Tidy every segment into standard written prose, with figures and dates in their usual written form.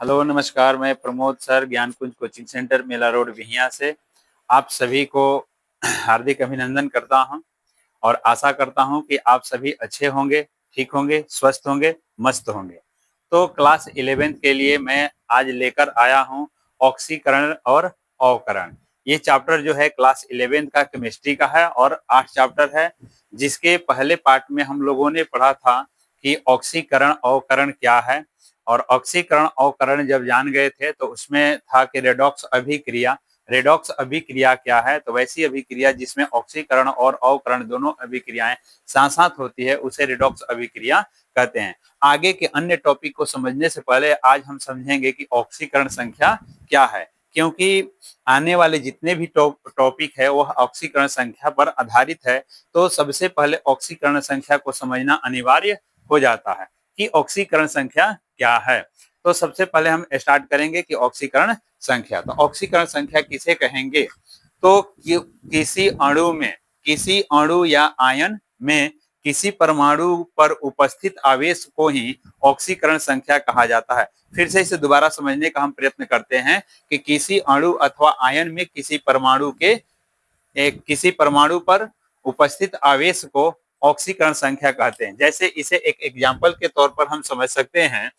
Hello नमस्कार, मैं Pramod sir ज्ञान कुंज कोचिंग सेंटर मेला रोड विहिया से आप सभी को हार्दिक अभिनंदन करता हूं और आशा करता हूं कि आप सभी अच्छे होंगे, ठीक होंगे, स्वस्थ होंगे, मस्त होंगे। तो क्लास 11th के लिए मैं आज लेकर आया हूं ऑक्सीकरण और अवकरण। ये चैप्टर जो है क्लास 11th का केमिस्ट्री का है और 8 चैप्टर है, जिसके पहले पार्ट में हम लोगों ने पढ़ा था कि ऑक्सीकरण अवकरण क्या है। और ऑक्सीकरण अवकरण जब जान गए थे तो उसमें था कि रेडॉक्स अभिक्रिया। रेडॉक्स अभिक्रिया क्या है? तो वैसी अभिक्रिया जिसमें ऑक्सीकरण और अवकरण दोनों अभिक्रियाएं साथ साथ होती है उसे रेडॉक्स अभिक्रिया कहते हैं। आगे के अन्य टॉपिक को समझने से पहले आज हम समझेंगे कि ऑक्सीकरण संख्या क्या है, क्योंकि आने वाले जितने भी टॉपिक है वह ऑक्सीकरण संख्या पर आधारित है। तो सबसे पहले ऑक्सीकरण संख्या को समझना अनिवार्य हो जाता है कि ऑक्सीकरण संख्या क्या है। तो सबसे पहले हम स्टार्ट करेंगे कि ऑक्सीकरण संख्या। तो ऑक्सीकरण संख्या किसे कहेंगे? तो किसी अणु या आयन में किसी परमाणु पर उपस्थित आवेश को ही ऑक्सीकरण संख्या कहा जाता है। फिर से इसे दोबारा समझने का हम प्रयत्न करते हैं कि किसी अणु अथवा आयन में किसी परमाणु पर उपस्थित आवेश को ऑक्सीकरण संख्या कहते हैं। जैसे इसे एक एग्जाम्पल के तौर पर हम समझ सकते हैं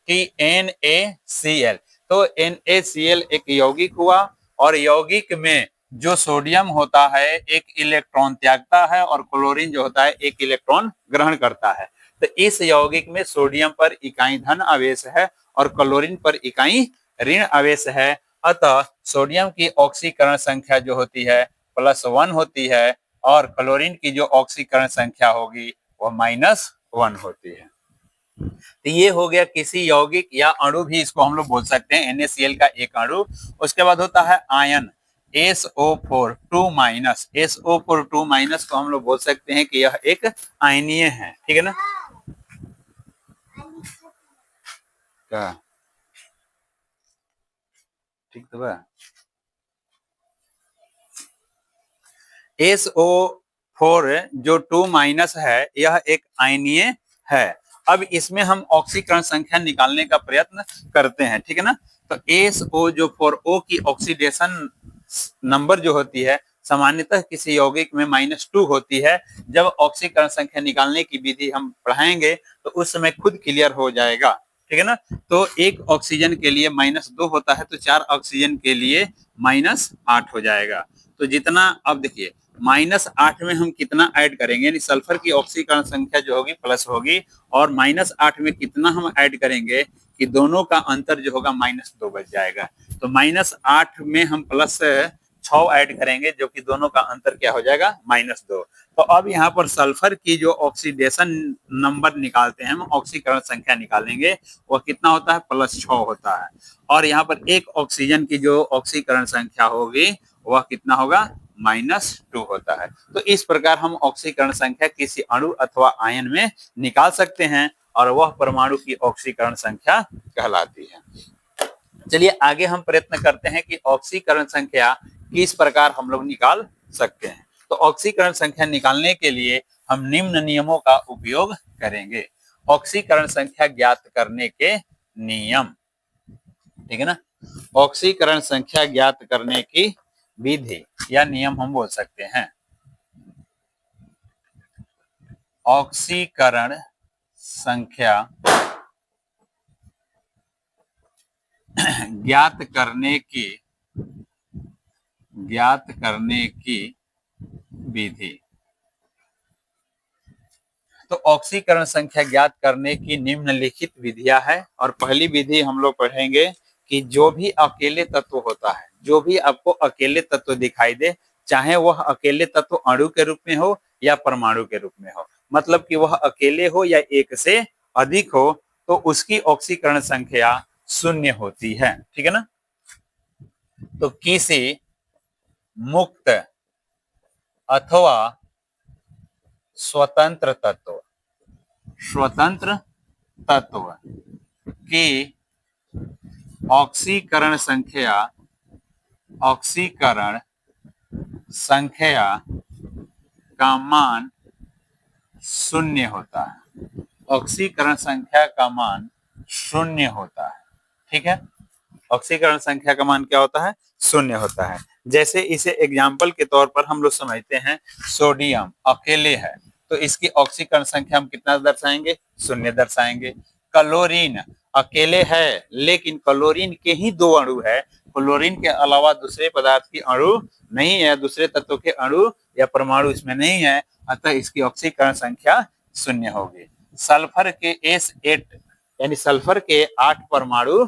कि NaCl। तो NaCl एक यौगिक हुआ और यौगिक में जो सोडियम होता है एक इलेक्ट्रॉन त्यागता है और क्लोरीन जो होता है एक इलेक्ट्रॉन ग्रहण करता है। तो इस यौगिक में सोडियम पर इकाई धन आवेश है और क्लोरीन पर इकाई ऋण आवेश है। अतः सोडियम की ऑक्सीकरण संख्या जो होती है +1 होती है और क्लोरीन की जो ऑक्सीकरण संख्या होगी वह -1 होती है। तो ये हो गया किसी यौगिक या अणु भी इसको हम लोग बोल सकते हैं, NaCl का एक अणु। उसके बाद होता है आयन SO4 2- SO4 2- को हम लोग बोल सकते हैं कि यह एक आयनीय है। ठीक है ना? क्या ठीक तो बा? SO4 जो 2- है यह एक आयनीय है। अब इसमें हम ऑक्सीकरण संख्या निकालने का प्रयत्न करते हैं। ठीक है ना? तो SO जो 4O की ऑक्सीडेशन नंबर जो होती है सामान्यतः किसी यौगिक में -2 होती है। जब ऑक्सीकरण संख्या निकालने की विधि हम पढ़ाएंगे तो उस समय खुद क्लियर हो जाएगा। ठीक है ना? तो एक ऑक्सीजन के लिए -2 होता है तो 4 ऑक्सीजन के लिए -8 हो जाएगा। तो जितना, अब देखिए -8 में हम कितना ऐड करेंगे, यानी सल्फर की ऑक्सीकरण संख्या जो होगी प्लस होगी और -8 में कितना हम ऐड करेंगे कि दोनों का अंतर जो होगा -2 बच जाएगा। तो -8 में हम +6 ऐड करेंगे जो कि दोनों का अंतर क्या हो जाएगा -2। तो अब यहाँ पर सल्फर की जो ऑक्सीडेशन नंबर निकालते हैं हम, ऑक्सीकरण संख्या निकालेंगे, वह कितना होता है +6 होता है। और यहाँ पर एक ऑक्सीजन की जो ऑक्सीकरण संख्या होगी वह कितना होगा -2 होता है। तो इस प्रकार हम ऑक्सीकरण संख्या किसी अणु अथवा आयन में निकाल सकते हैं और वह परमाणु की ऑक्सीकरण संख्या कहलाती है। चलिए आगे हम प्रयत्न करते हैं कि ऑक्सीकरण संख्या किस प्रकार हम लोग निकाल सकते हैं। तो ऑक्सीकरण संख्या निकालने के लिए हम निम्न नियमों का उपयोग करेंगे। ऑक्सीकरण संख्या ज्ञात करने के नियम। ठीक है ना? ऑक्सीकरण संख्या ज्ञात करने की विधि या नियम हम बोल सकते हैं। ऑक्सीकरण संख्या ज्ञात करने की विधि। तो ऑक्सीकरण संख्या ज्ञात करने की निम्नलिखित विधियां है और पहली विधि हम लोग पढ़ेंगे कि जो भी अकेले तत्व होता है, जो भी आपको अकेले तत्व दिखाई दे, चाहे वह अकेले तत्व अणु के रूप में हो या परमाणु के रूप में हो, मतलब कि वह अकेले हो या एक से अधिक हो, तो उसकी ऑक्सीकरण संख्या 0 होती है। ठीक है ना? तो किसी मुक्त अथवा स्वतंत्र तत्व की ऑक्सीकरण संख्या का मान 0 होता है। ऑक्सीकरण संख्या का मान 0 होता है। ठीक है। ऑक्सीकरण संख्या का मान क्या होता है? शून्य होता है। जैसे इसे एग्जाम्पल के तौर पर हम लोग समझते हैं, सोडियम अकेले है तो इसकी ऑक्सीकरण संख्या हम कितना दर्शाएंगे? शून्य दर्शाएंगे। क्लोरीन अकेले है लेकिन क्लोरीन के ही दो अणु है, क्लोरीन के अलावा दूसरे पदार्थ की अणु नहीं है, दूसरे तत्व के अणु या परमाणु इसमें नहीं है, अतः इसकी ऑक्सीकरण संख्या शून्य होगी। सल्फर के S8 यानी सल्फर के 8 परमाणु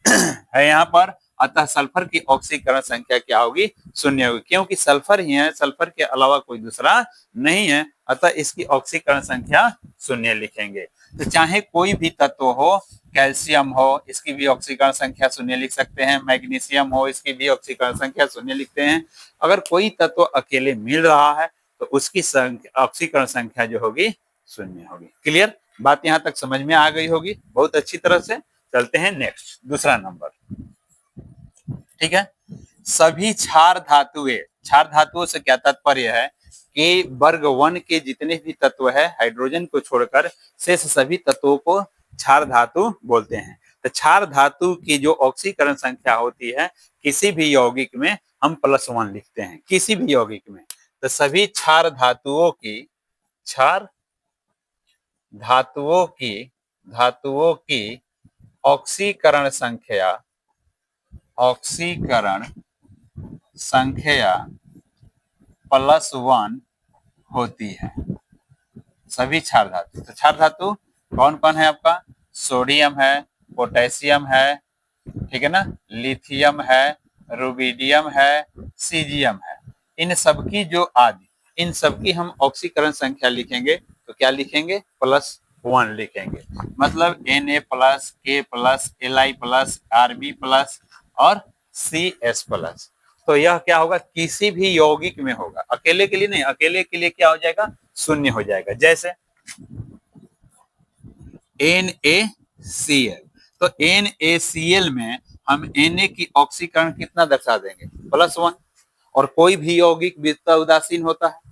है यहाँ पर, अतः सल्फर की ऑक्सीकरण संख्या क्या होगी? शून्य होगी, क्योंकि सल्फर ही है, सल्फर के अलावा कोई दूसरा नहीं है, अतः इसकी ऑक्सीकरण संख्या शून्य लिखेंगे। तो चाहे कोई भी तत्व हो, कैल्शियम हो इसकी भी ऑक्सीकरण संख्या शून्य लिख सकते हैं, मैग्नीशियम हो इसकी भी ऑक्सीकरण संख्या शून्य लिखते हैं। अगर कोई तत्व अकेले मिल रहा है तो उसकी ऑक्सीकरण संख्या जो होगी शून्य होगी। क्लियर? बात यहाँ तक समझ में आ गई होगी बहुत अच्छी तरह से। चलते हैं नेक्स्ट, दूसरा नंबर। ठीक है। सभी क्षार धातुएं, क्षार धातुओं से क्या तात्पर्य है कि वर्ग 1 के जितने भी तत्व है हाइड्रोजन को छोड़कर शेष सभी तत्वों को क्षार धातु बोलते हैं। तो क्षार धातु की जो ऑक्सीकरण संख्या होती है किसी भी यौगिक में हम +1 लिखते हैं, किसी भी यौगिक में। तो सभी क्षार धातुओं की, क्षार धातुओं की ऑक्सीकरण संख्या, ऑक्सीकरण संख्या +1 होती है। सभी क्षार धातु, तो क्षार धातु कौन कौन है आपका? सोडियम है, पोटेशियम है, ठीक है ना, लिथियम है, रुबिडियम है, सीजियम है। इन सबकी जो आदि, इन सबकी हम ऑक्सीकरण संख्या लिखेंगे तो क्या लिखेंगे? +1 लिखेंगे। मतलब Na+, K+, Li+, Rb+ और CS+। तो यह क्या होगा? किसी भी यौगिक में होगा, अकेले के लिए नहीं, अकेले के लिए क्या हो जाएगा? शून्य हो जाएगा। जैसे NaCl, तो NaCl में हम Na की ऑक्सीकरण कितना दर्शा देंगे? +1। और कोई भी यौगिक विद्युत उदासीन होता है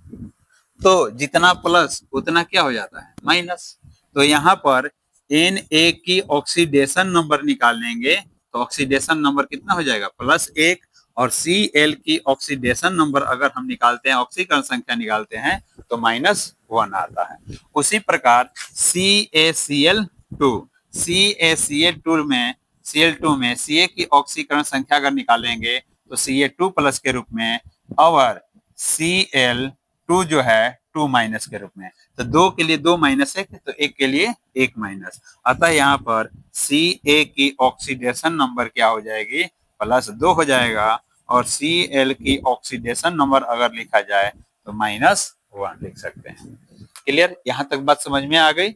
तो जितना प्लस उतना क्या हो जाता है? माइनस। तो यहाँ पर Na की ऑक्सीडेशन नंबर निकालेंगे तो ऑक्सीडेशन नंबर कितना हो जाएगा? +1। और Cl की ऑक्सीडेशन नंबर अगर हम निकालते हैं, ऑक्सीकरण संख्या निकालते हैं तो -1 आता है। उसी प्रकार CaCl2, CaCl2 में Ca की ऑक्सीकरण संख्या अगर निकालेंगे तो Ca2+ के रूप में और Cl2 जो है 2- के रूप में। तो 2 के लिए 2 - 1 तो 1 के लिए 1-। अतः यहाँ पर Ca की ऑक्सीडेशन नंबर क्या हो जाएगी? +2 हो जाएगा। और Cl की ऑक्सीडेशन नंबर अगर लिखा जाए तो -1 लिख सकते हैं। क्लियर? यहाँ तक बात समझ में आ गई।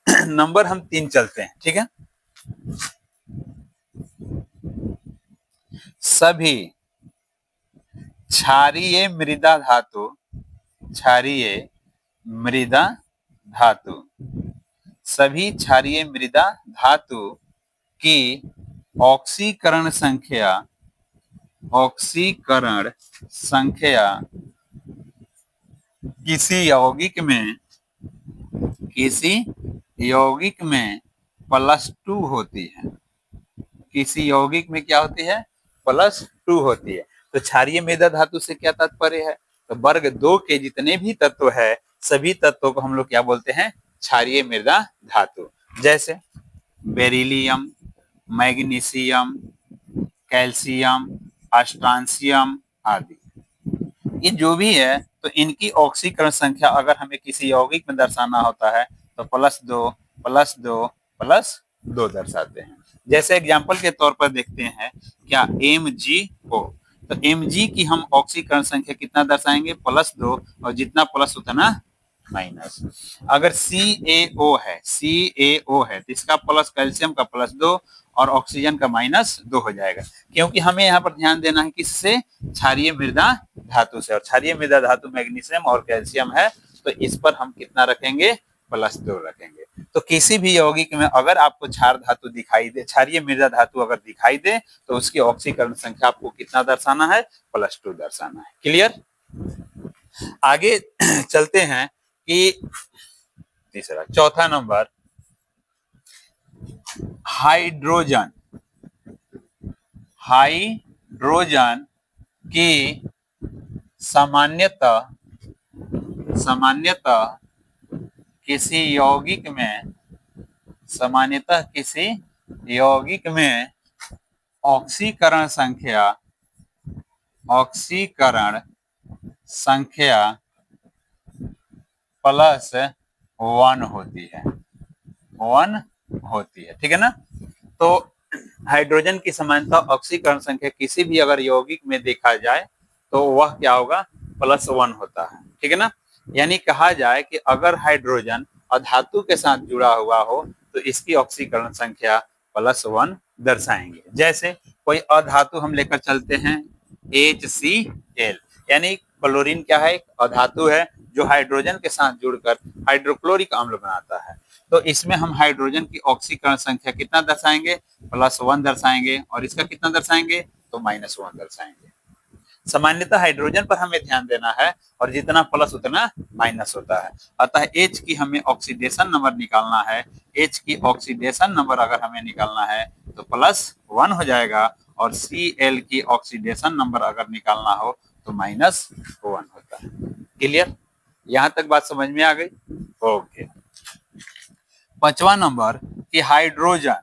नंबर हम 3 चलते हैं। ठीक है। सभी क्षारीय मृदा धातु, क्षारीय मृदा धातु, सभी क्षारीय मृदा धातु की ऑक्सीकरण संख्या, ऑक्सीकरण संख्या किसी यौगिक में, किसी यौगिक में +2 होती है। किसी यौगिक में क्या होती है? +2 होती है। तो क्षारीय मृदा धातु से क्या तात्पर्य है? तो वर्ग 2 के जितने भी तत्व है सभी तत्वों को हम लोग क्या बोलते हैं? क्षारीय मृदा धातु। जैसे बेरिलियम, मैग्नीशियम, कैल्शियम, स्ट्रांसियम आदि। ये जो भी है तो इनकी ऑक्सीकरण संख्या अगर हमें किसी यौगिक में दर्शाना होता है तो +2 +2 +2 दर्शाते हैं। जैसे एग्जाम्पल के तौर पर देखते हैं क्या MgO, तो Mg की हम ऑक्सीकरण संख्या कितना दर्शाएंगे? +2 और जितना प्लस उतना माइनस। अगर CaO है तो इसका प्लस, कैल्शियम का +2 और ऑक्सीजन का -2 हो जाएगा। क्योंकि हमें यहाँ पर ध्यान देना है किससे? क्षारीय मृदा धातु से। और क्षारीय मृदा धातु मैग्नीशियम और कैल्शियम है तो इस पर हम कितना रखेंगे? +2 रखेंगे। तो किसी भी यौगिक में अगर आपको क्षार धातु दिखाई दे, क्षारीय मृदा धातु अगर दिखाई दे तो उसकी ऑक्सीकरण संख्या आपको कितना दर्शाना है? +2 दर्शाना है। क्लियर? आगे चलते हैं कि तीसरा, चौथा नंबर, हाइड्रोजन। हाइड्रोजन की सामान्यतः सामान्यतः किसी यौगिक में सामान्यतः किसी यौगिक में ऑक्सीकरण संख्या प्लस 1 होती है, 1 होती है, ठीक है ना। तो हाइड्रोजन की समानता ऑक्सीकरण संख्या किसी भी अगर यौगिक में देखा जाए तो वह क्या होगा, +1 होता है, ठीक है ना। यानी कहा जाए कि अगर हाइड्रोजन अधातु के साथ जुड़ा हुआ हो तो इसकी ऑक्सीकरण संख्या +1 दर्शाएंगे। जैसे कोई अधातु हम लेकर चलते हैं HCl, यानी क्लोरीन क्या है, एक अधातु है जो हाइड्रोजन के साथ जुड़कर हाइड्रोक्लोरिक अम्ल बनाता है। तो इसमें हम हाइड्रोजन की ऑक्सीकरण संख्या कितना दर्शाएंगे, +1 दर्शाएंगे, और इसका कितना दर्शाएंगे, तो -1 दर्शाएंगे। सामान्यतः हाइड्रोजन पर हमें ध्यान देना है और जितना प्लस उतना माइनस होता है। अतः H की हमें ऑक्सीडेशन नंबर निकालना है, H की ऑक्सीडेशन नंबर अगर हमें निकालना है तो +1 हो जाएगा, और Cl की ऑक्सीडेशन नंबर अगर निकालना हो तो -1 होता है। क्लियर, यहां तक बात समझ में आ गई। ओके, 5वां नंबर कि हाइड्रोजन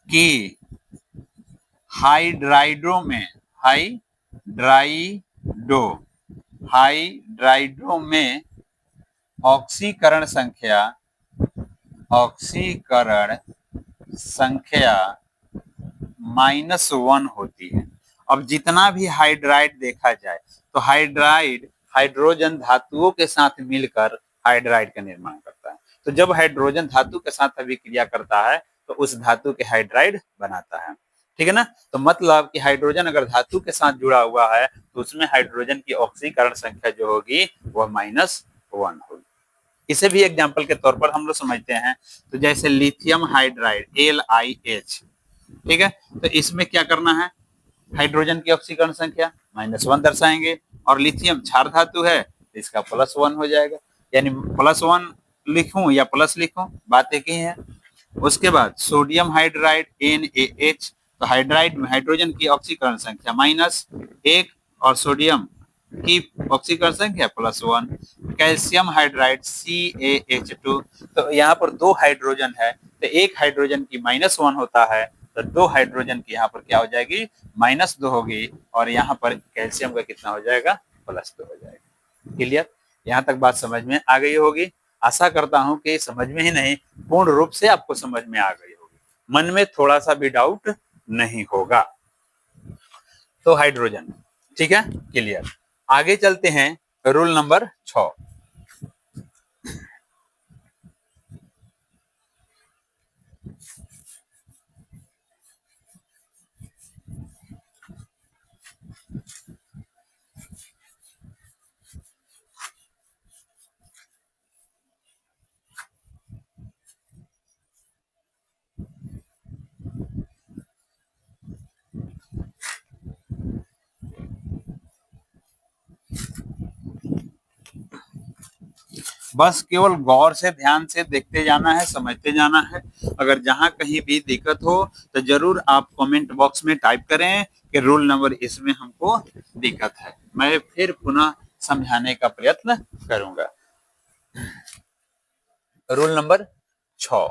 की हाइड्राइडो में ऑक्सीकरण संख्या -1 होती है। अब जितना भी हाइड्राइड देखा जाए तो हाइड्राइड हाइड्रोजन धातुओं के साथ मिलकर हाइड्राइड का निर्माण करता है। तो जब हाइड्रोजन धातु के साथ अभिक्रिया करता है तो उस धातु के हाइड्राइड बनाता है, ठीक है ना। तो मतलब कि हाइड्रोजन अगर धातु के साथ जुड़ा हुआ है तो उसमें हाइड्रोजन की ऑक्सीकरण संख्या जो होगी वह -1 होगी। इसे भी एग्जाम्पल के तौर पर हम लोग समझते हैं, तो जैसे लिथियम हाइड्राइड LiH, ठीक है। तो इसमें क्या करना है, हाइड्रोजन की ऑक्सीकरण संख्या -1 दर्शाएंगे, और लिथियम क्षार धातु है तो इसका +1 हो जाएगा। यानी +1 लिखूं या प्लस लिखूं, बात एक ही है। उसके बाद सोडियम हाइड्राइड NaH, तो हाइड्राइड में हाइड्रोजन की ऑक्सीकरण संख्या -1 और सोडियम की ऑक्सीकरण संख्या +1। कैल्शियम हाइड्राइड CaH2, तो यहाँ पर 2 हाइड्रोजन है तो एक हाइड्रोजन की -1 होता है, तो 2 हाइड्रोजन की यहाँ पर क्या हो जाएगी, -2 होगी, और यहाँ पर कैल्शियम का कितना हो जाएगा, +2 हो जाएगा। क्लियर, यहाँ तक बात समझ में आ गई होगी। आशा करता हूं कि समझ में ही नहीं, पूर्ण रूप से आपको समझ में आ गई होगी, मन में थोड़ा सा भी डाउट नहीं होगा। तो हाइड्रोजन, ठीक है, क्लियर। आगे चलते हैं रूल नंबर 6। बस केवल गौर से ध्यान से देखते जाना है, समझते जाना है। अगर जहां कहीं भी दिक्कत हो तो जरूर आप कमेंट बॉक्स में टाइप करें कि रूल नंबर इसमें हमको दिक्कत है, मैं फिर पुनः समझाने का प्रयत्न करूंगा। रूल नंबर 6,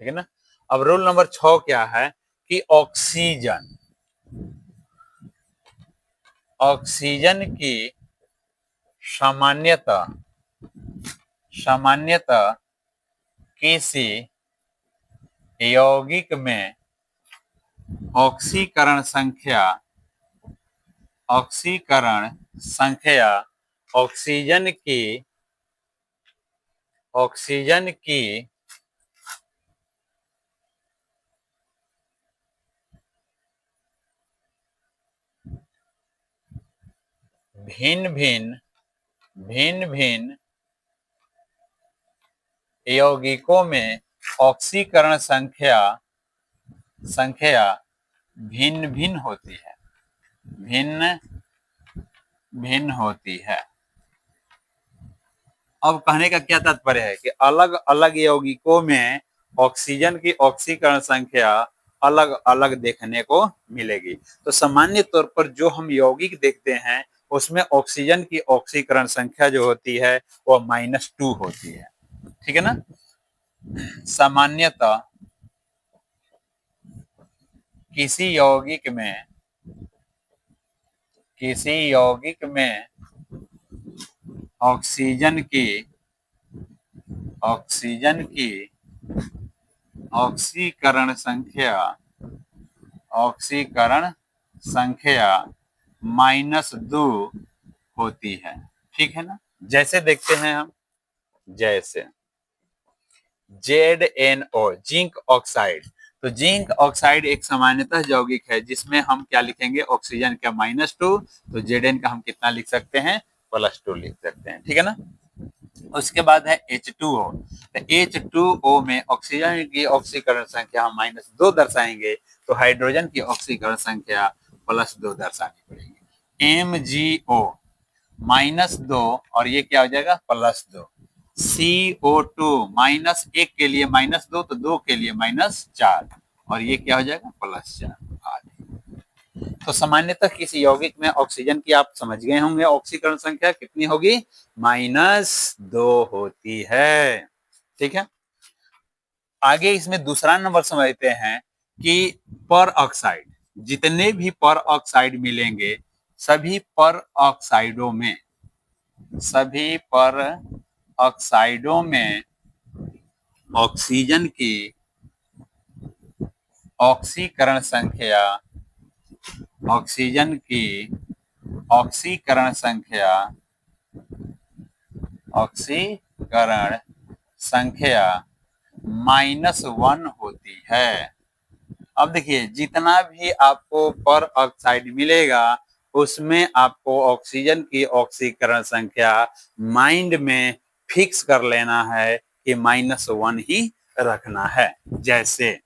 ठीक है ना। अब रूल नंबर 6 क्या है कि ऑक्सीजन की सामान्यतः किसी यौगिक में ऑक्सीकरण संख्या ऑक्सीजन की भिन्न भिन्न यौगिकों में ऑक्सीकरण संख्या भिन्न भिन्न होती है। अब कहने का क्या तात्पर्य है कि अलग अलग यौगिकों में ऑक्सीजन की ऑक्सीकरण संख्या अलग अलग देखने को मिलेगी। तो सामान्य तौर पर जो हम यौगिक देखते हैं उसमें ऑक्सीजन की ऑक्सीकरण संख्या जो होती है वो -2 होती है, ठीक है ना। सामान्यतः किसी यौगिक में ऑक्सीजन की ऑक्सीकरण संख्या -2 होती है, ठीक है ना। जैसे देखते हैं हम, जैसे ZnO जिंक ऑक्साइड। तो जिंक ऑक्साइड एक सामान्यतः यौगिक है जिसमें हम क्या लिखेंगे, ऑक्सीजन का -2, तो Zn का हम कितना लिख सकते हैं, +2 लिख सकते हैं, ठीक है ना। उसके बाद है H2O। तो H2O में ऑक्सीजन की ऑक्सीकरण संख्या हम -2 दर्शाएंगे, तो हाइड्रोजन की ऑक्सीकरण संख्या +2 दर्शानी पड़ेगी। MgO -2 और ये क्या हो जाएगा, +2। CO2 -1 के लिए -2, तो 2 के लिए -4 और ये क्या हो जाएगा, +4। तो सामान्यतः किसी यौगिक में ऑक्सीजन की आप समझ गए होंगे ऑक्सीकरण संख्या कितनी होगी, -2 होती है, ठीक है। आगे इसमें दूसरा नंबर समझते हैं कि पर ऑक्साइड, जितने भी पर ऑक्साइड मिलेंगे सभी पर ऑक्साइडों में ऑक्सीजन की ऑक्सीकरण संख्या -1 होती है। अब देखिए जितना भी आपको पर ऑक्साइड मिलेगा उसमें आपको ऑक्सीजन की ऑक्सीकरण संख्या माइंड में फिक्स कर लेना है कि -1 ही रखना है। जैसे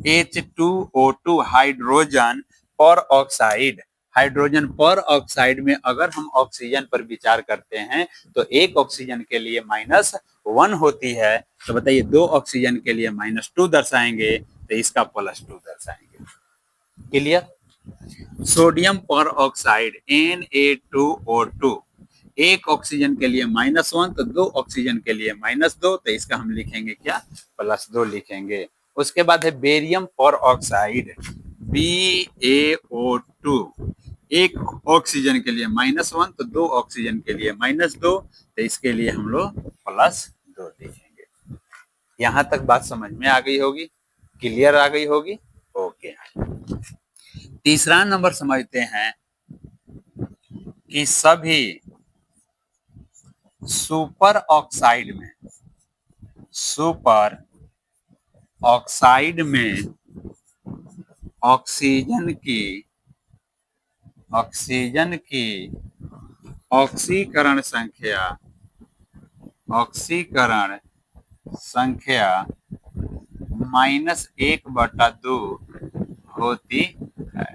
H2O2 हाइड्रोजन पर ऑक्साइड में अगर हम ऑक्सीजन पर विचार करते हैं तो एक ऑक्सीजन के लिए -1 होती है, तो बताइए 2 ऑक्सीजन के लिए -2 दर्शाएंगे तो इसका +2 दर्शाएंगे। क्लियर। सोडियम पर ऑक्साइड Na2O2 एक ऑक्सीजन के लिए -1, तो 2 ऑक्सीजन के लिए -2, तो इसका हम लिखेंगे क्या, +2 लिखेंगे। उसके बाद है बेरियम पर ऑक्साइड BaO2 एक ऑक्सीजन के लिए -1, तो 2 ऑक्सीजन के लिए -2, तो इसके लिए हम लोग +2 लिखेंगे। यहां तक बात समझ में आ गई होगी, क्लियर आ गई होगी, ओके। तीसरा नंबर समझते हैं कि सभी सुपर ऑक्साइड में ऑक्सीजन की ऑक्सीकरण संख्या -1/2 होती है।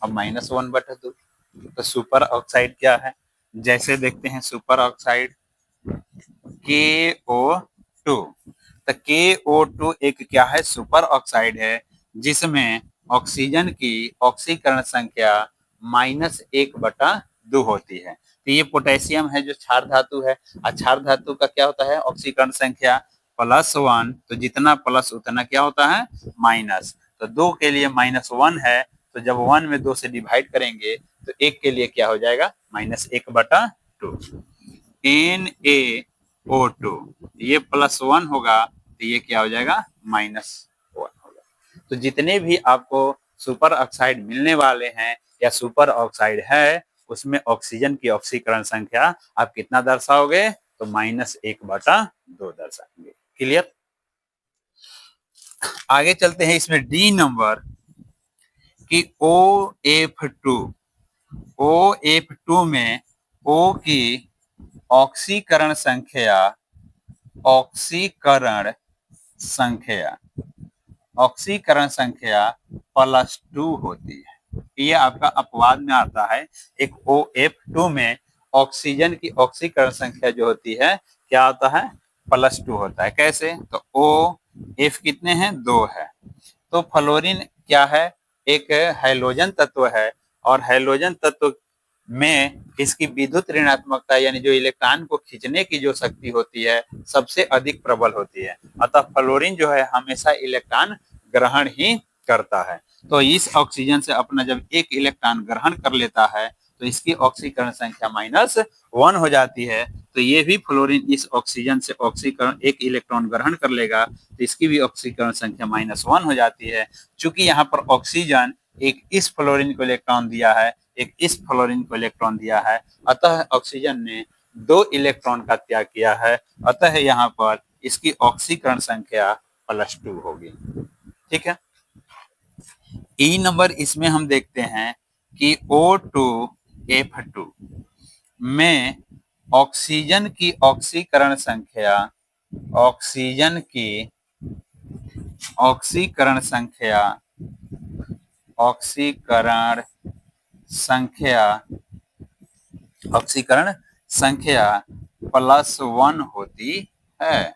अब -1/2 तो सुपर ऑक्साइड क्या है, जैसे देखते हैं सुपर ऑक्साइड KO2। तो KO2 एक क्या है, सुपर ऑक्साइड है जिसमें ऑक्सीजन की ऑक्सीकरण संख्या -1/2 होती है। तो ये पोटेशियम है जो क्षार धातु है, और क्षार धातु का क्या होता है, ऑक्सीकरण संख्या +1, तो जितना प्लस उतना क्या होता है, माइनस। तो 2 के लिए -1 है, तो जब 1 में 2 से डिवाइड करेंगे तो 1 के लिए क्या हो जाएगा, -1/2। NaO2 ये +1 होगा, तो ये क्या हो जाएगा, -1 होगा। तो जितने भी आपको सुपर ऑक्साइड मिलने वाले हैं या सुपर ऑक्साइड है उसमें ऑक्सीजन की ऑक्सीकरण संख्या आप कितना दर्शाओगे, तो -1/2 दर्शाएंगे। क्लियर। आगे चलते हैं इसमें डी नंबर कि OF2 में O की ऑक्सीकरण संख्या +2 होती है। ये आपका अपवाद में आता है, एक OF2 में ऑक्सीजन की ऑक्सीकरण संख्या जो होती है क्या होता है, +2 होता है। कैसे, तो O F कितने हैं, 2 है। तो फ्लोरीन क्या है, एक हैलोजन तत्व है, और हैलोजन तत्व में इसकी विद्युत ऋणात्मकता यानी जो इलेक्ट्रॉन को खींचने की जो शक्ति होती है सबसे अधिक प्रबल होती है। अतः फ्लोरीन जो है हमेशा इलेक्ट्रॉन ग्रहण ही करता है। तो इस ऑक्सीजन से अपना जब एक इलेक्ट्रॉन ग्रहण कर लेता है तो इसकी ऑक्सीकरण संख्या -1 हो जाती है। तो ये भी फ्लोरीन इस ऑक्सीजन से ऑक्सीकरण एक इलेक्ट्रॉन ग्रहण कर लेगा तो इसकी भी ऑक्सीकरण संख्या -1 हो जाती है। चूंकि यहाँ पर ऑक्सीजन एक इस फ्लोरीन को इलेक्ट्रॉन दिया है, एक इस फ्लोरीन को इलेक्ट्रॉन दिया है, अतः ऑक्सीजन ने 2 इलेक्ट्रॉन का त्याग किया है, अतः यहाँ पर इसकी ऑक्सीकरण संख्या +2 होगी। ठीक है। ई नंबर इसमें हम देखते हैं कि O2F2 में ऑक्सीजन की ऑक्सीकरण संख्या, ऑक्सीजन की ऑक्सीकरण संख्या, ऑक्सीकरण संख्या, ऑक्सीकरण संख्या +1 होती है,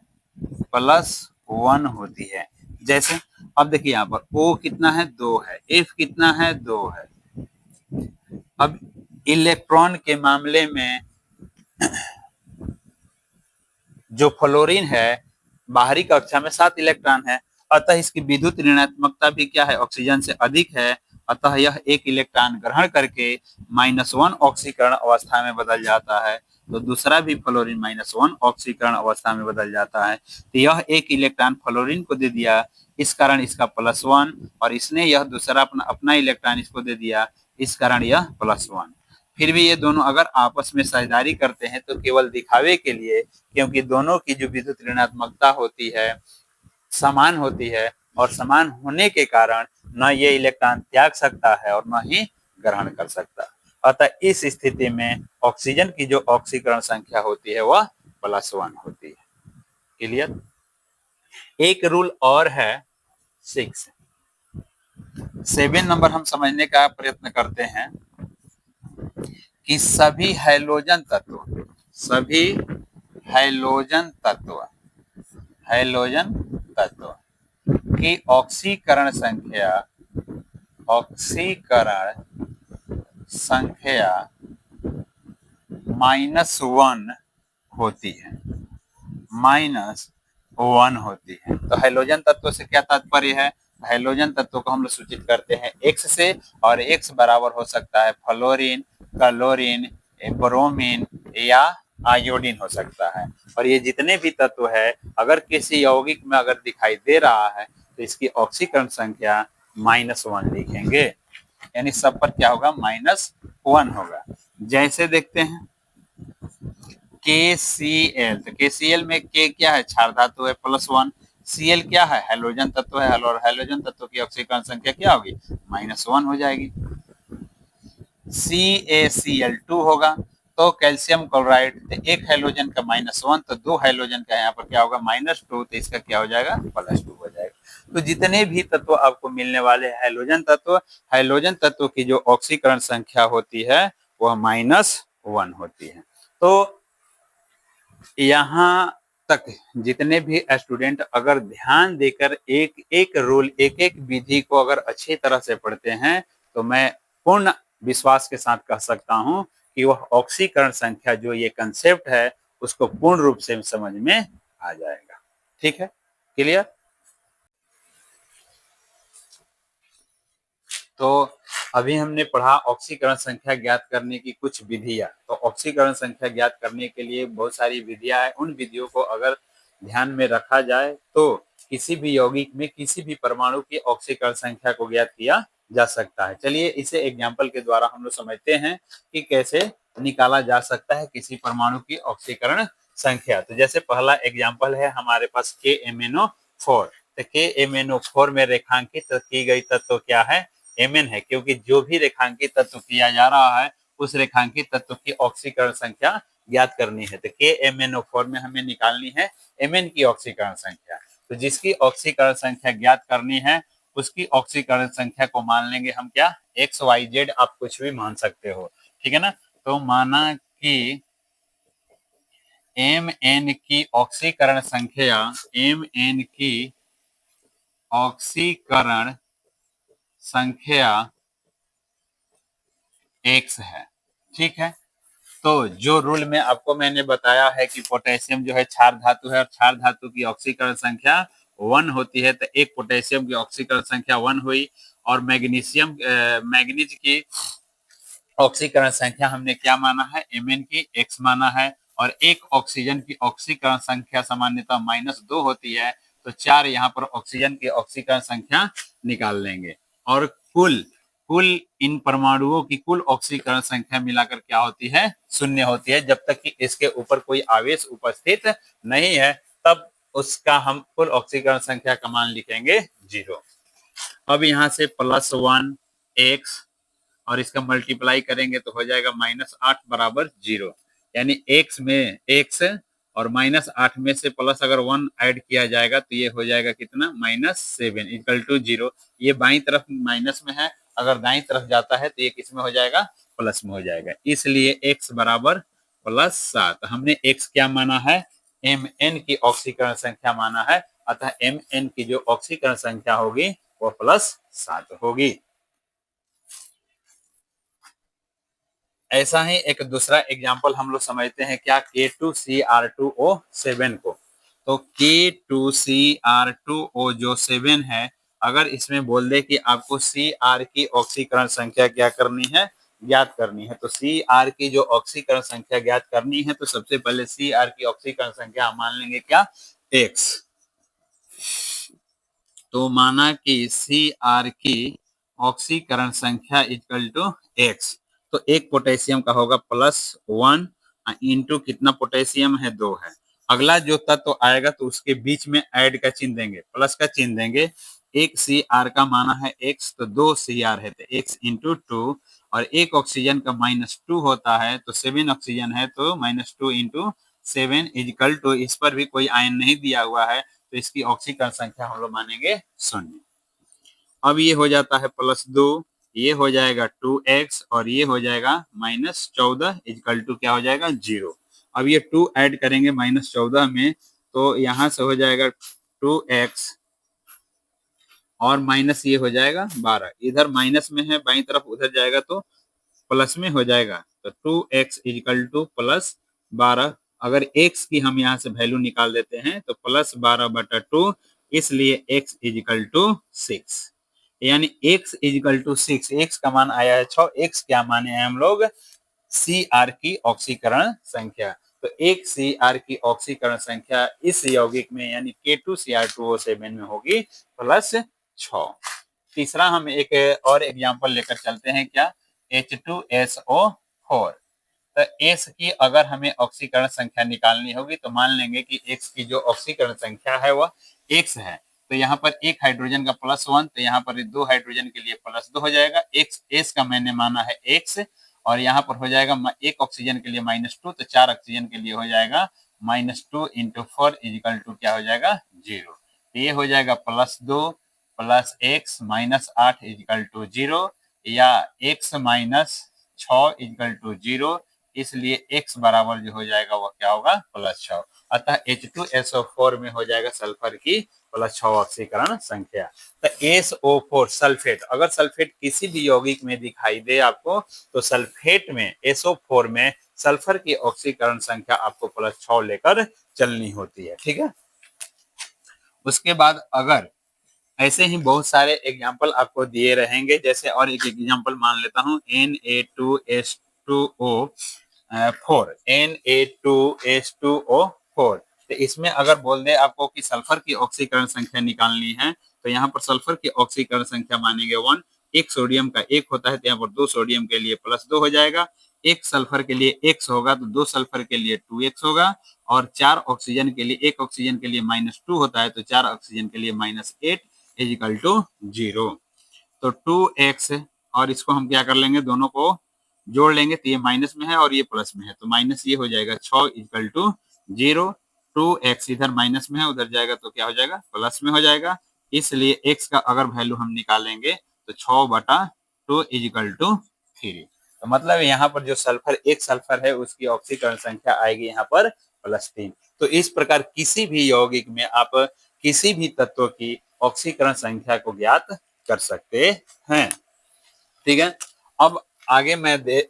+1 होती है। जैसे अब देखिए यहाँ पर O कितना है, 2 है, F कितना है, 2 है। अब इलेक्ट्रॉन के मामले में जो फ्लोरीन है बाहरी कक्षा में 7 इलेक्ट्रॉन है, अतः इसकी विद्युत ऋणात्मकता भी क्या है, ऑक्सीजन से अधिक है, अतः यह एक इलेक्ट्रॉन ग्रहण करके -1 ऑक्सीकरण अवस्था में बदल जाता है। तो दूसरा भी फ्लोरीन -1 ऑक्सीकरण अवस्था में बदल जाता है। तो यह एक इलेक्ट्रॉन फ्लोरीन को दे दिया, इस कारण इसका +1, और इसने यह दूसरा अपना इलेक्ट्रॉन इसको दे दिया, इस कारण यह +1। फिर भी ये दोनों अगर आपस में साझेदारी करते हैं तो केवल दिखावे के लिए, क्योंकि दोनों की जो विद्युत ऋणात्मकता होती है समान होती है, और समान होने के कारण न ये इलेक्ट्रॉन त्याग सकता है और न ही ग्रहण कर सकता। अतः इस स्थिति में ऑक्सीजन की जो ऑक्सीकरण संख्या होती है वह +1 होती है। क्लियर। एक रूल और है 7 नंबर हम समझने का प्रयत्न करते हैं कि सभी हैलोजन तत्व, सभी हैलोजन तत्व, हैलोजन तत्व की ऑक्सीकरण संख्या, ऑक्सीकरण संख्या -1 होती है, -1 होती है। तो हैलोजन तत्व से क्या तात्पर्य है, हैलोजन तत्व को हम लोग सूचित करते हैं X से, और X बराबर हो सकता है फ्लोरीन, क्लोरीन, ब्रोमीन या आयोडीन हो सकता है। और ये जितने भी तत्व है अगर किसी यौगिक में अगर दिखाई दे रहा है तो इसकी ऑक्सीकरण संख्या -1 लिखेंगे, यानी सब पर क्या होगा, -1 होगा। जैसे देखते हैं KCl, तो KCl में K क्या है, क्षार धातु है, +1। Cl क्या है, हैलोजन तत्व है, और हैलोजन तत्व की ऑक्सीकरण संख्या क्या होगी, -1 हो जाएगी। CaCl2 होगा, तो कैल्शियम क्लोराइड, तो एक हैलोजन का -1, तो 2 हैलोजन का यहाँ पर क्या होगा, -2, तो इसका क्या हो जाएगा, +2 हो जाएगा। तो जितने भी तत्व आपको मिलने वाले हैलोजन तत्व की जो ऑक्सीकरण संख्या होती है वह -1 होती है। तो यहाँ तक जितने भी स्टूडेंट अगर ध्यान देकर एक एक रूल, एक एक विधि को अगर अच्छी तरह से पढ़ते हैं तो मैं पूर्ण विश्वास के साथ कह सकता हूं कि वह ऑक्सीकरण संख्या जो ये कंसेप्ट है उसको पूर्ण रूप से समझ में आ जाएगा। ठीक है, क्लियर। तो अभी हमने पढ़ा ऑक्सीकरण संख्या ज्ञात करने की कुछ विधियां। तो ऑक्सीकरण संख्या ज्ञात करने के लिए बहुत सारी विधियां हैं, उन विधियों को अगर ध्यान में रखा जाए तो किसी भी यौगिक में किसी भी परमाणु की ऑक्सीकरण संख्या को ज्ञात किया जा सकता है। चलिए इसे एग्जाम्पल के द्वारा हम लोग समझते हैं कि कैसे निकाला जा सकता है किसी परमाणु की ऑक्सीकरण संख्या। तो जैसे पहला एग्जाम्पल है हमारे पास KMnO4। तो KMnO4 में रेखांकित की गई तत्व क्या है, Mn है, क्योंकि जो भी रेखांकित तत्व किया जा रहा है उस रेखांकित तत्व की ऑक्सीकरण संख्या ज्ञात करनी है। तो KMnO4 में हमें निकालनी है Mn की ऑक्सीकरण संख्या। तो जिसकी ऑक्सीकरण संख्या ज्ञात करनी है उसकी ऑक्सीकरण संख्या को मान लेंगे हम क्या, XYZ, आप कुछ भी मान सकते हो, ठीक है ना। तो माना की ऑक्सीकरण संख्या Mn की ऑक्सीकरण संख्या X है। ठीक है, तो जो रूल में आपको मैंने बताया है कि पोटेशियम जो है क्षार धातु है और क्षार धातु की ऑक्सीकरण संख्या 1 होती है, तो एक पोटेशियम की ऑक्सीकरण संख्या 1 हुई और मैग्नीज की ऑक्सीकरण संख्या हमने क्या माना है, Mn की X माना है। और एक ऑक्सीजन की ऑक्सीकरण संख्या सामान्यतः -2 होती है, तो 4 यहाँ पर ऑक्सीजन की ऑक्सीकरण संख्या निकाल लेंगे और कुल कुल इन परमाणुओं की कुल ऑक्सीकरण संख्या मिलाकर क्या होती है, 0 होती है। जब तक कि इसके ऊपर कोई आवेश उपस्थित नहीं है, तब उसका हम कुल ऑक्सीकरण संख्या का मान लिखेंगे 0। अब यहाँ से +1 और इसका मल्टीप्लाई करेंगे तो हो जाएगा -8 बराबर 0, यानी x और -8 में से प्लस अगर 1 ऐड किया जाएगा तो ये हो जाएगा कितना, -7 इक्वल टू 0। ये बाईं तरफ माइनस में है, अगर दाईं तरफ जाता है तो ये किस में हो जाएगा, प्लस में हो जाएगा। इसलिए x बराबर +7। हमने x क्या माना है, Mn की ऑक्सीकरण संख्या माना है, अतः Mn की जो ऑक्सीकरण संख्या होगी वो +7 होगी। ऐसा ही एक दूसरा एग्जाम्पल हम लोग समझते हैं क्या, K2Cr2O7 को। तो K2Cr2O जो 7 है, अगर इसमें बोल दे कि आपको Cr की ऑक्सीकरण संख्या क्या करनी है, ज्ञात करनी है, तो Cr की जो ऑक्सीकरण संख्या ज्ञात करनी है, तो सबसे पहले Cr की ऑक्सीकरण संख्या हम मान लेंगे क्या, X। तो माना कि Cr की ऑक्सीकरण संख्या इक्वल टू X, तो एक पोटेशियम का होगा +1 इंटू कितना पोटेशियम है, 2 है। अगला जो तत्व आएगा तो उसके बीच में ऐड का चिन्ह देंगे, प्लस का चिन्ह देंगे। एक Cr का माना है X, तो 2 Cr है तो X इंटू 2, और एक ऑक्सीजन का -2 होता है, तो 7 ऑक्सीजन है तो -2 इंटू 7 इक्वल टू, इस पर भी कोई आयन नहीं दिया हुआ है, तो इसकी ऑक्सीकरण संख्या हम लोग मानेंगे 0। अब ये हो जाता है +2, ये हो जाएगा 2x और ये हो जाएगा -14 इक्वल टू क्या हो जाएगा, 0। अब ये 2 ऐड करेंगे -14 में, तो यहाँ से हो जाएगा 2x और माइनस ये हो जाएगा 12, इधर माइनस में है बाईं तरफ, उधर जाएगा तो प्लस में हो जाएगा, तो 2x इक्वल टू +12। अगर x की हम यहाँ से वैल्यू निकाल देते हैं तो +12/2, इसलिए x इक्वल टू 6, यानी x इक्वल टू 6। x का मान आया है 6, x क्या माने हैं हम लोग, Cr की ऑक्सीकरण संख्या। तो एक Cr की ऑक्सीकरण संख्या इस यौगिक में यानी K2Cr2O7 में होगी +6। तीसरा हम एक और एग्जांपल लेकर चलते हैं क्या, H2SO4। तो S की अगर हमें ऑक्सीकरण संख्या निकालनी होगी तो मान लेंगे कि X की जो ऑक्सीकरण संख्या है वह X है, तो यहाँ पर एक हाइड्रोजन का +1, तो यहाँ पर 2 हाइड्रोजन के लिए +2 हो जाएगा। X S का मैंने माना है X, और यहाँ पर हो जाएगा एक ऑक्सीजन के लिए -2, तो 4 ऑक्सीजन के लिए हो जाएगा -2 इंटू 4 इजिकल टू क्या हो जाएगा, 0। तो ये हो जाएगा +2 + x -8 इजिकल टू 0, या x - 6 इजिकल टू 0, इसलिए x बराबर जो हो जाएगा वो क्या होगा, +6। अतः H2SO4 में हो जाएगा सल्फर की +6 ऑक्सीकरण संख्या। तो SO4 सल्फेट, अगर सल्फेट किसी भी यौगिक में दिखाई दे आपको, तो सल्फेट में SO4 में सल्फर की ऑक्सीकरण संख्या आपको +6 लेकर चलनी होती है। ठीक है, उसके बाद अगर ऐसे ही बहुत सारे एग्जाम्पल आपको दिए रहेंगे, जैसे और एक एग्जाम्पल मान लेता हूँ Na2H2O4। तो इसमें अगर बोल दे आपको कि सल्फर की ऑक्सीकरण संख्या निकालनी है, तो यहाँ पर सल्फर की ऑक्सीकरण संख्या मानेंगे 1। एक सोडियम का 1 होता है, तो यहाँ पर 2 सोडियम के लिए +2 हो जाएगा। एक सल्फर के लिए x होगा तो 2 सल्फर के लिए 2x होगा, और 4 ऑक्सीजन के लिए, एक ऑक्सीजन के लिए -2 होता है, तो 4 ऑक्सीजन के लिए -8 इजिकल टू 0। तो 2x, और इसको हम क्या कर लेंगे, दोनों को जोड़ लेंगे, तो ये माइनस में है और ये प्लस में है, तो माइनस ये हो जाएगा 6 इजिकल टू 0। 2x इधर माइनस में है, उधर जाएगा तो क्या हो जाएगा, प्लस में हो जाएगा। इसलिए x का अगर वैल्यू हम निकालेंगे तो 6/2 इजिकल टू 3। तो मतलब यहाँ पर जो सल्फर एक सल्फर है उसकी ऑक्सीकरण संख्या आएगी यहाँ पर +3। तो इस प्रकार किसी भी यौगिक में आप किसी भी तत्व की ऑक्सीकरण संख्या को ज्ञात कर सकते हैं। ठीक है, अब आगे मैं दे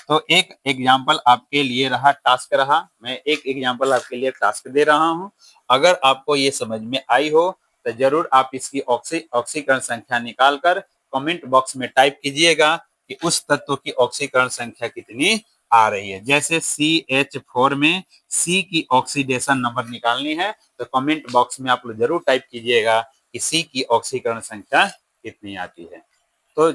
तो एक एग्जाम्पल आपके लिए रहा, टास्क रहा, मैं एक एग्जाम्पल आपके लिए टास्क दे रहा हूं। अगर आपको ये समझ में आई हो तो जरूर आप इसकी ऑक्सीकरण संख्या निकालकर कमेंट बॉक्स में टाइप कीजिएगा कि उस तत्व की ऑक्सीकरण संख्या कितनी आ रही है। जैसे CH4 में C की ऑक्सीडेशन नंबर निकालनी है तो कमेंट बॉक्स में आप लोग जरूर टाइप कीजिएगा कि C की ऑक्सीकरण संख्या कितनी आती है। तो